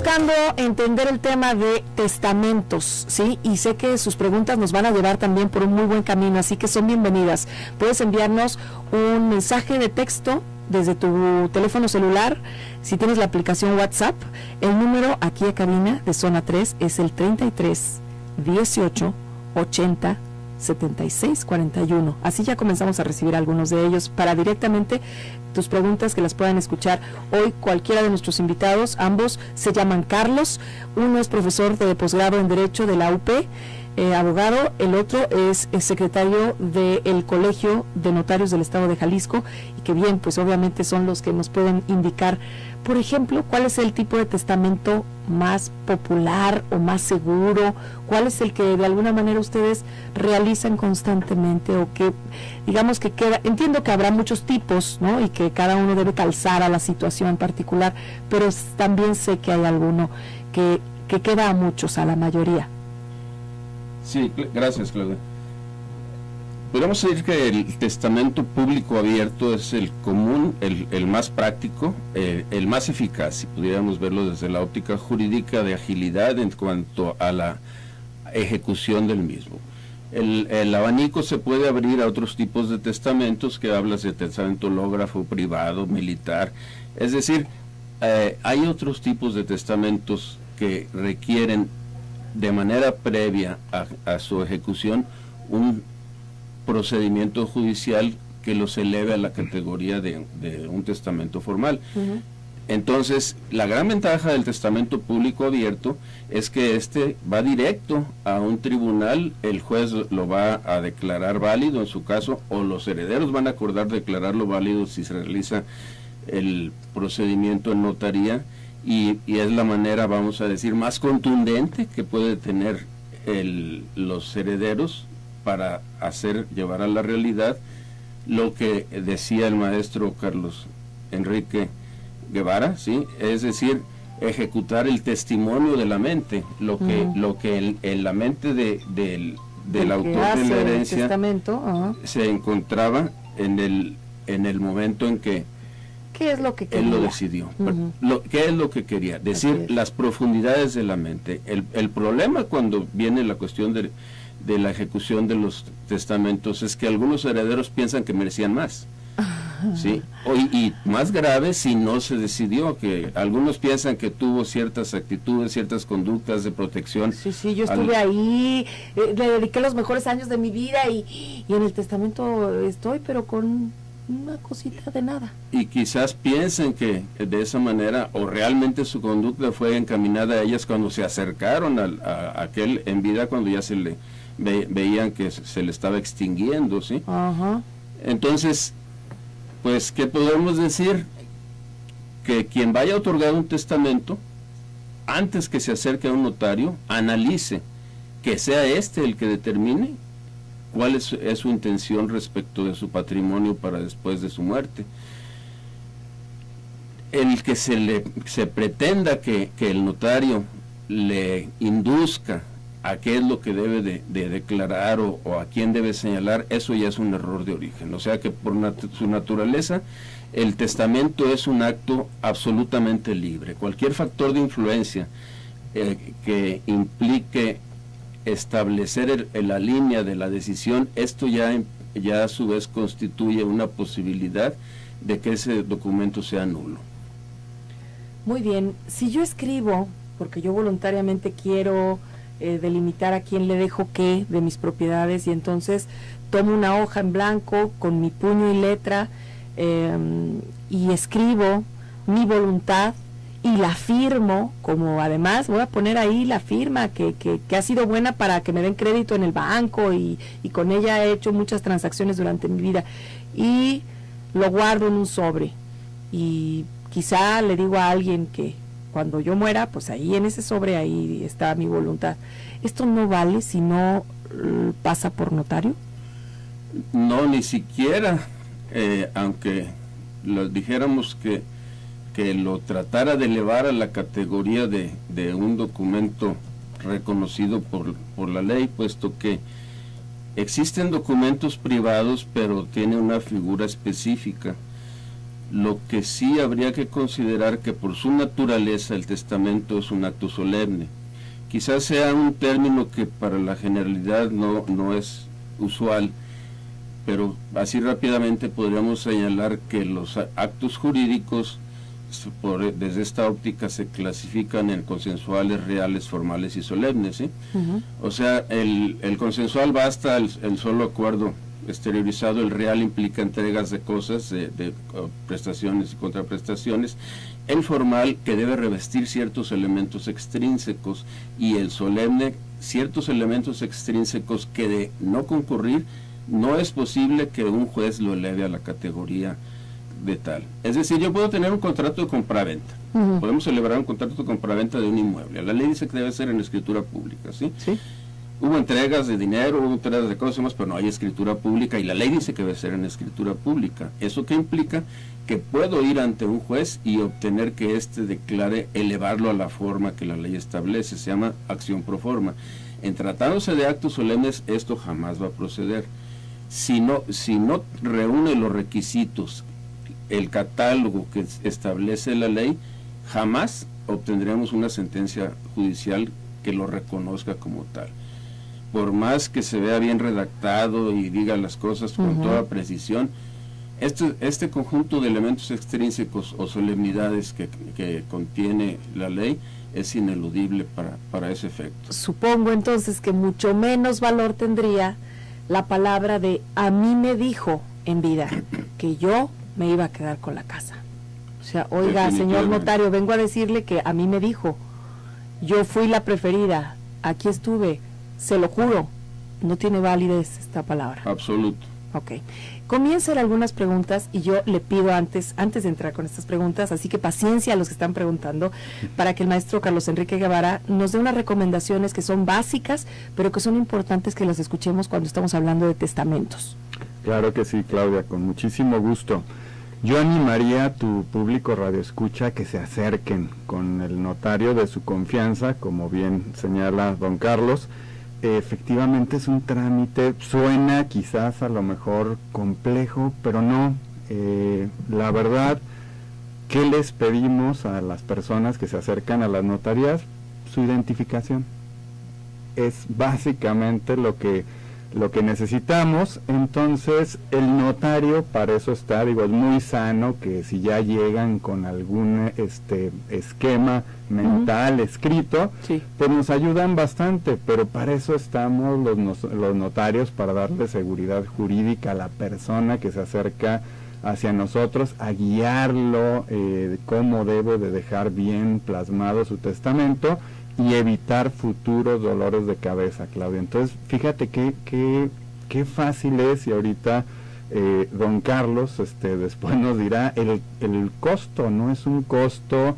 buscando entender el tema de testamentos, ¿sí? Y sé que sus preguntas nos van a llevar también por un muy buen camino, así que son bienvenidas. Puedes enviarnos un mensaje de texto desde tu teléfono celular, si tienes la aplicación WhatsApp. El número aquí a cabina de Zona 3 es el 33 18 80 76 41. Así ya comenzamos a recibir algunos de ellos para directamente tus preguntas que las puedan escuchar hoy cualquiera de nuestros invitados. Ambos se llaman Carlos, uno es profesor de posgrado en Derecho de la UP, abogado, el otro es secretario del Colegio de Notarios del Estado de Jalisco, y que bien, pues obviamente son los que nos pueden indicar, por ejemplo, cuál es el tipo de testamento más popular o más seguro, cuál es el que de alguna manera ustedes realizan constantemente, o que digamos que queda, entiendo que habrá muchos tipos, ¿no? Y que cada uno debe calzar a la situación particular, pero también sé que hay alguno que queda a muchos, a la mayoría. Sí, gracias, Claudia. Podríamos decir que el testamento público abierto es el común, el más práctico, el más eficaz, si pudiéramos verlo desde la óptica jurídica de agilidad en cuanto a la ejecución del mismo. El abanico se puede abrir a otros tipos de testamentos, que hablas de testamento hológrafo, privado, militar. Es decir, hay otros tipos de testamentos que requieren de manera previa a su ejecución un procedimiento judicial que los eleve a la categoría de un testamento formal. Uh-huh. Entonces, la gran ventaja del testamento público abierto es que este va directo a un tribunal, el juez lo va a declarar válido en su caso, o los herederos van a acordar declararlo válido si se realiza el procedimiento en notaría, y es la manera, vamos a decir, más contundente que puede tener los herederos para llevar a la realidad lo que decía el maestro Carlos Enrique Guevara, ¿sí? Es decir, ejecutar el testimonio de la mente, lo que en la mente del autor de la herencia se encontraba en el momento en que ¿qué es lo que quería? Él lo decidió. Uh-huh. ¿Qué es lo que quería? Decir las profundidades de la mente. El problema cuando viene la cuestión de la ejecución de los testamentos es que algunos herederos piensan que merecían más. ¿Sí? Y más grave si no se decidió, que algunos piensan que tuvo ciertas actitudes, ciertas conductas de protección. Sí, yo estuve ahí, le dediqué los mejores años de mi vida y en el testamento estoy, pero con una cosita de nada. Y quizás piensen que de esa manera, o realmente su conducta fue encaminada a ellas cuando se acercaron a aquel en vida, cuando ya se le veían que se le estaba extinguiendo, ¿sí? Uh-huh. Entonces, pues, ¿qué podemos decir? Que quien vaya a otorgar un testamento, antes que se acerque a un notario, analice, que sea el que determine cuál es su intención respecto de su patrimonio para después de su muerte. El que se pretenda que el notario le induzca a qué es lo que debe de declarar o a quién debe señalar, eso ya es un error de origen. O sea que por su naturaleza, el testamento es un acto absolutamente libre. Cualquier factor de influencia que implique establecer la línea de la decisión, esto ya a su vez constituye una posibilidad de que ese documento sea nulo. Muy bien, si yo escribo, porque yo voluntariamente quiero delimitar a quién le dejo qué de mis propiedades, y entonces tomo una hoja en blanco con mi puño y letra y escribo mi voluntad y la firmo, como además voy a poner ahí la firma que ha sido buena para que me den crédito en el banco, y con ella he hecho muchas transacciones durante mi vida, y lo guardo en un sobre, y quizá le digo a alguien que cuando yo muera, pues ahí en ese sobre ahí está mi voluntad. ¿Esto no vale si no pasa por notario? No, ni siquiera, aunque lo dijéramos que lo tratara de elevar a la categoría de un documento reconocido por la ley, puesto que existen documentos privados, pero tiene una figura específica. Lo que sí habría que considerar que por su naturaleza el testamento es un acto solemne. Quizás sea un término que para la generalidad no es usual, pero así rápidamente podríamos señalar que los actos jurídicos desde esta óptica se clasifican en consensuales, reales, formales y solemnes, ¿sí? O sea, el consensual basta el solo acuerdo exteriorizado, el real implica entregas de cosas, de prestaciones y contraprestaciones, el formal que debe revestir ciertos elementos extrínsecos, y el solemne ciertos elementos extrínsecos que de no concurrir no es posible que un juez lo eleve a la categoría de tal. Es decir, yo puedo tener un contrato de compraventa, podemos celebrar un contrato de compraventa de un inmueble, la ley dice que debe ser en escritura pública, ¿sí? Sí. Hubo entregas de dinero, hubo entregas de cosas, pero no hay escritura pública, y la ley dice que debe ser en escritura pública. ¿Eso qué implica? Que puedo ir ante un juez y obtener que éste declare, elevarlo a la forma que la ley establece, se llama acción pro forma. En tratándose de actos solemnes, esto jamás va a proceder. Si no reúne los requisitos, el catálogo que establece la ley, jamás obtendremos una sentencia judicial que lo reconozca como tal. Por más que se vea bien redactado y diga las cosas con toda precisión, este conjunto de elementos extrínsecos o solemnidades que contiene la ley es ineludible para ese efecto. Supongo entonces que mucho menos valor tendría la palabra de a mí me dijo en vida que yo me iba a quedar con la casa. O sea, oiga, señor notario, vengo a decirle que a mí me dijo, yo fui la preferida, aquí estuve, se lo juro, no tiene validez esta palabra. Absoluto. Ok. Comienzan algunas preguntas y yo le pido antes de entrar con estas preguntas, así que paciencia a los que están preguntando, para que el maestro Carlos Enrique Guevara nos dé unas recomendaciones que son básicas, pero que son importantes que las escuchemos cuando estamos hablando de testamentos. Claro que sí, Claudia, con muchísimo gusto. Yo animaría a tu público radioescucha que se acerquen con el notario de su confianza, como bien señala don Carlos. Efectivamente es un trámite, suena quizás a lo mejor complejo, pero no. La verdad, ¿qué les pedimos a las personas que se acercan a las notarías? Su identificación. Es básicamente lo que necesitamos. Entonces el notario para eso está, digo, es muy sano que si ya llegan con algún esquema mental escrito, sí, pues nos ayudan bastante, pero para eso estamos los notarios, para darle seguridad jurídica a la persona que se acerca hacia nosotros, a guiarlo cómo debe de dejar bien plasmado su testamento y evitar futuros dolores de cabeza, Claudia. Entonces, fíjate qué fácil es, y ahorita don Carlos después nos dirá, el costo no es un costo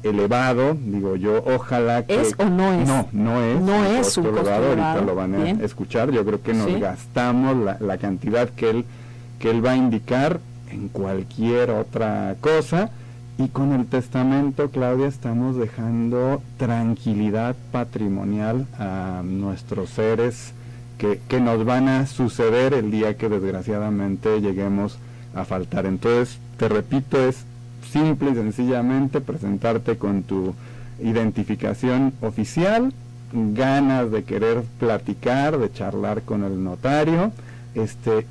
elevado, digo yo, ojalá que... ¿Es o no es? No es un costo elevado, ahorita lo van a escuchar, yo creo que nos gastamos la cantidad que él va a indicar en cualquier otra cosa. Y con el testamento, Claudia, estamos dejando tranquilidad patrimonial a nuestros seres que nos van a suceder el día que desgraciadamente lleguemos a faltar. Entonces, te repito, es simple y sencillamente presentarte con tu identificación oficial, ganas de querer platicar, de charlar con el notario,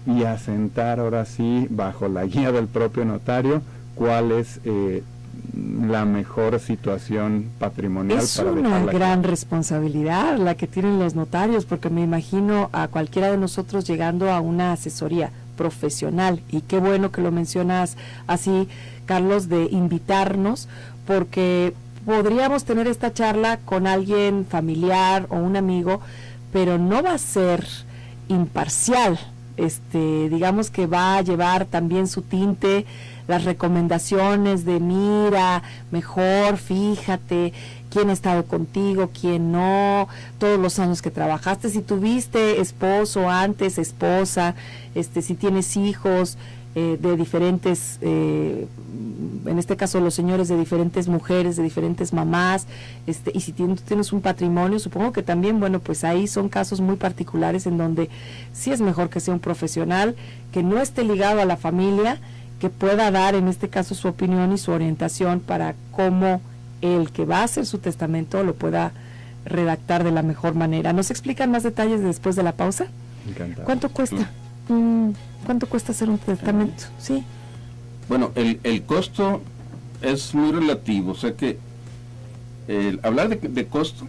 y asentar ahora sí, bajo la guía del propio notario, cuál es la mejor situación patrimonial para dejarla. Es una gran responsabilidad la que tienen los notarios, porque me imagino a cualquiera de nosotros llegando a una asesoría profesional, y qué bueno que lo mencionas así, Carlos, de invitarnos, porque podríamos tener esta charla con alguien familiar o un amigo, pero no va a ser imparcial, digamos que va a llevar también su tinte, las recomendaciones de mira, mejor, fíjate, quién ha estado contigo, quién no, todos los años que trabajaste, si tuviste esposo antes, esposa, si tienes hijos de diferentes, en este caso los señores de diferentes mujeres, de diferentes mamás, y si tienes un patrimonio, supongo que también, bueno, pues ahí son casos muy particulares en donde sí es mejor que sea un profesional, que no esté ligado a la familia que pueda dar en este caso su opinión y su orientación para cómo el que va a hacer su testamento lo pueda redactar de la mejor manera. ¿Nos explican más detalles después de la pausa? Encantado. ¿Cuánto cuesta? ¿Cuánto cuesta hacer un testamento? Sí. Bueno, el costo es muy relativo, o sea que hablar de costo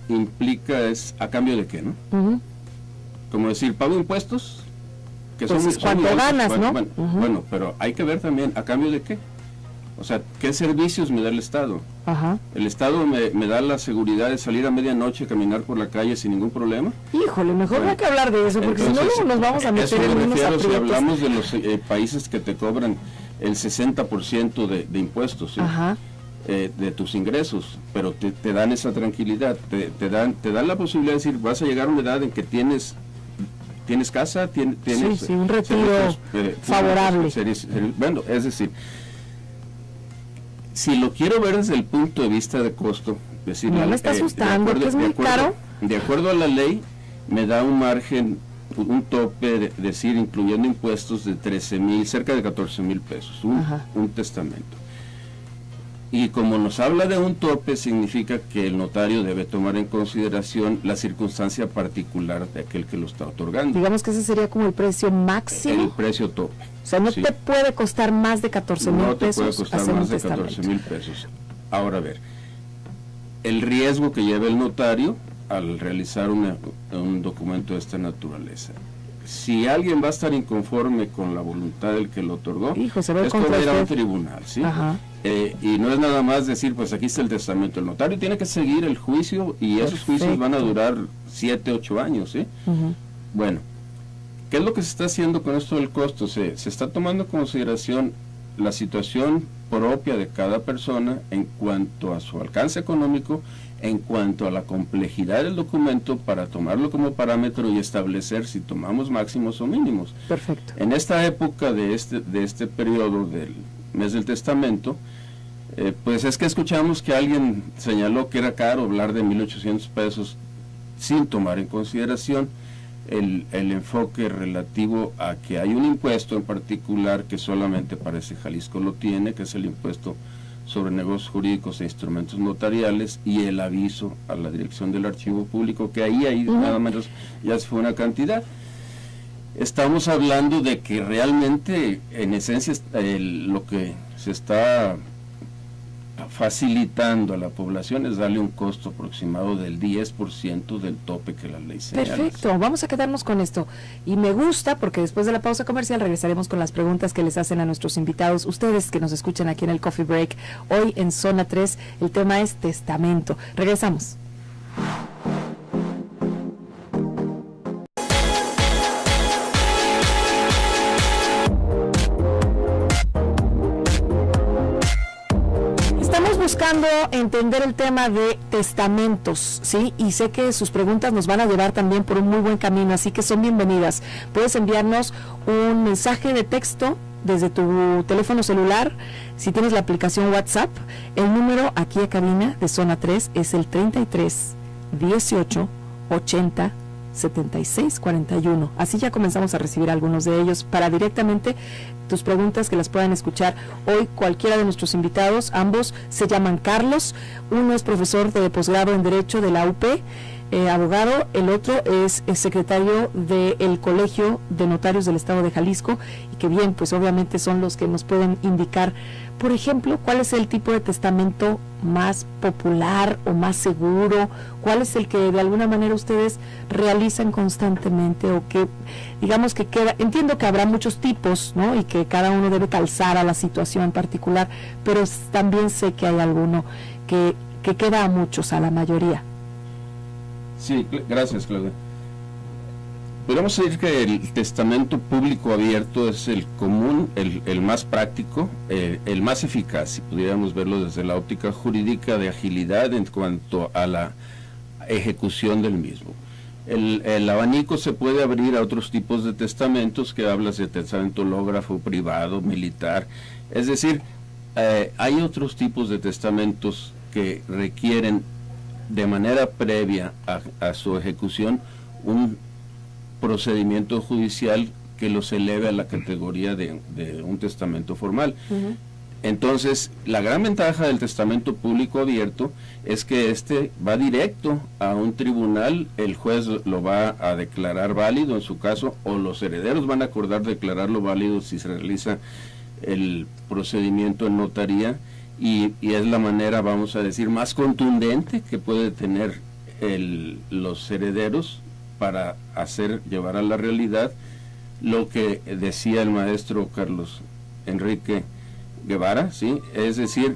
implica es a cambio de qué, ¿no? Uh-huh. Como decir, pago impuestos, que Pues es cuánto muy altos. ganas, ¿no? Bueno, Uh-huh. bueno, pero hay que ver también a cambio de qué. O sea, ¿qué servicios me da el Estado? Ajá. ¿El Estado me da la seguridad de salir a medianoche, caminar por la calle sin ningún problema? Híjole, mejor no Bueno, hay que hablar de eso, porque entonces, si no luego nos vamos a eso meter me en unos refiero, si aprietos. hablamos de los países que te cobran el 60% de impuestos, ¿sí? Ajá. De tus ingresos, pero te dan esa tranquilidad, te dan la posibilidad de decir, vas a llegar a una edad en que tienes casa, tienes Sí, un retiro servicios, favorable. Bueno, es decir, si lo quiero ver desde el punto de vista de costo, decir, No me está asustando, que es muy caro. De acuerdo a la ley, me da un margen, un tope, decir, incluyendo impuestos de 13,000, cerca de 14,000 pesos, un testamento. Y como nos habla de un tope, significa que el notario debe tomar en consideración la circunstancia particular de aquel que lo está otorgando. Digamos que ese sería como el precio máximo. El precio tope. O sea, no Sí. te puede costar más de 14,000 No te puede pesos costar hacer más un de testamento. 14,000 pesos. Ahora, a ver, el riesgo que lleva el notario al realizar un documento de esta naturaleza. Si alguien va a estar inconforme con la voluntad del que lo otorgó, Hijo, se va es contra como ir a un usted. tribunal, ¿sí? Ajá. Y no es nada más decir, pues aquí está el testamento. El notario tiene que seguir el juicio y esos juicios van a durar 7, 8 años, ¿sí? Ujú. Bueno, ¿qué es lo que se está haciendo con esto del costo? Se está tomando en consideración la situación propia de cada persona en cuanto a su alcance económico, en cuanto a la complejidad del documento para tomarlo como parámetro y establecer si tomamos máximos o mínimos. Perfecto. En esta época de este periodo del mes del testamento, pues es que escuchamos que alguien señaló que era caro hablar de 1,800 pesos sin tomar en consideración el enfoque relativo a que hay un impuesto en particular que solamente parece Jalisco lo tiene, que es el impuesto sobre negocios jurídicos e instrumentos notariales, y el aviso a la dirección del archivo público, que ahí nada menos ya se fue una cantidad. Estamos hablando de que realmente, en esencia, lo que se está facilitando a la población es darle un costo aproximado del 10% del tope que la ley señala. Perfecto, vamos a quedarnos con esto. Y me gusta porque después de la pausa comercial regresaremos con las preguntas que les hacen a nuestros invitados, ustedes que nos escuchan aquí en el Coffee Break. Hoy en Zona 3 el tema es testamento. Regresamos. Buscando entender el tema de testamentos, ¿sí? Y sé que sus preguntas nos van a llevar también por un muy buen camino, así que son bienvenidas. Puedes enviarnos un mensaje de texto desde tu teléfono celular, si tienes la aplicación WhatsApp. El número aquí a cabina de Zona 3 es el 33 18 80 76 41. Así ya comenzamos a recibir algunos de ellos para directamente tus preguntas que las puedan escuchar hoy cualquiera de nuestros invitados. Ambos se llaman Carlos, uno es profesor de posgrado en Derecho de la UP, abogado, el otro es secretario del Colegio de Notarios del Estado de Jalisco, y que bien, pues obviamente son los que nos pueden indicar, por ejemplo, cuál es el tipo de testamento más popular o más seguro, cuál es el que de alguna manera ustedes realizan constantemente, o que digamos que queda, entiendo que habrá muchos tipos, ¿no? Y que cada uno debe calzar a la situación particular, pero también sé que hay alguno que queda a muchos, a la mayoría. Sí, gracias, Claudia. Podríamos decir que el testamento público abierto es el común, el más práctico, el más eficaz, si pudiéramos verlo desde la óptica jurídica de agilidad en cuanto a la ejecución del mismo. El abanico se puede abrir a otros tipos de testamentos, que hablas de testamento hológrafo, privado, militar. Es decir, hay otros tipos de testamentos que requieren de manera previa a su ejecución un procedimiento judicial que los eleve a la categoría de un testamento formal. Ujú. Entonces, la gran ventaja del testamento público abierto es que este va directo a un tribunal, el juez lo va a declarar válido en su caso, o los herederos van a acordar declararlo válido si se realiza el procedimiento en notaría, y es la manera, vamos a decir, más contundente que puede tener los herederos para llevar a la realidad lo que decía el maestro Carlos Enrique Guevara, ¿sí? Es decir,